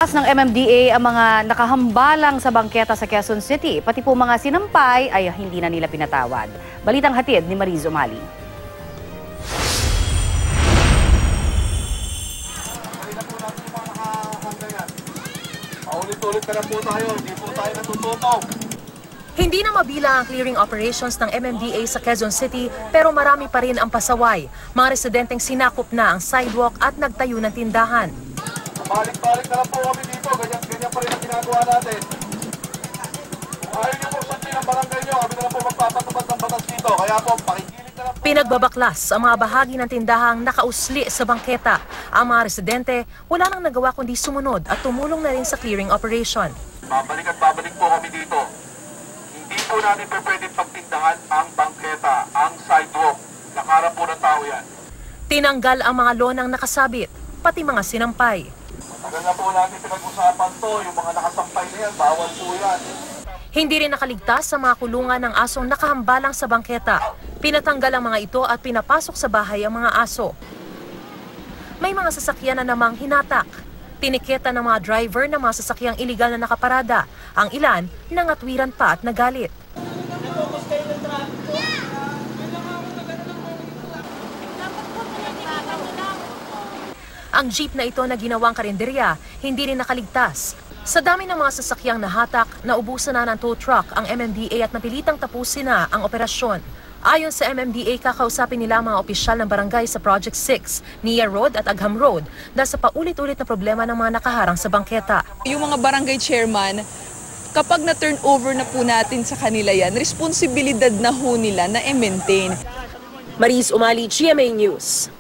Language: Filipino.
Pinagbabakas ng MMDA ang mga nakahambalang sa bangketa sa Quezon City. Pati po mga sinampay ay hindi na nila pinatawad. Balitang hatid ni Mariz Umali. Paulit-ulit na lang po tayo, hindi po tayo natututok. Hindi na mabila ang clearing operations ng MMDA sa Quezon City pero marami pa rin ang pasaway. Mga residenteng sinakop na ang sidewalk at nagtayo ng tindahan. Balik-balik na lang po kami dito, ganyan pa rin ang ginagawa natin. Kung ayaw niyo po sundin ang barangay niyo, kami na lang po magpapatupad ng batas dito. Kaya po, pakikilig na lang po. Pinagbabaklas ang mga bahagi ng tindahang nakausli sa bangketa. Ang mga residente wala nang nagawa kundi sumunod at tumulong na rin sa clearing operation. Babalik at babalik po kami dito. Hindi po natin po pwedeng pagtindahan ang bangketa, ang sidewalk. Nakaharap po ng tao yan. Tinanggal ang mga lonang nakasabit, pati mga sinampay. Matagal na po natin pinag-usapan to, yung mga nakasampay na yan, bawal po yan. Hindi rin nakaligtas sa mga kulungan ng asong nakahambalang sa bangketa. Pinatanggal ang mga ito at pinapasok sa bahay ang mga aso. May mga sasakyan na namang hinatak. Tiniketa ng mga driver ng mga sasakyang iligal na nakaparada. Ang ilan, nangatwiran pa at nagalit. Ang jeep na ito na ginawang karinderya, hindi rin nakaligtas. Sa dami ng mga sasakyang nahatak, naubusan na ng tow truck ang MMDA at napilitang tapusin na ang operasyon. Ayon sa MMDA, kakausapin nila ang mga opisyal ng barangay sa Project 6, Nia Road at Agham Road dahil sa paulit-ulit na problema ng mga nakaharang sa bangketa. Yung mga barangay chairman, kapag na-turn over na po natin sa kanila yan, responsibilidad na ho nila na i-maintain. Mariz Umali, GMA News.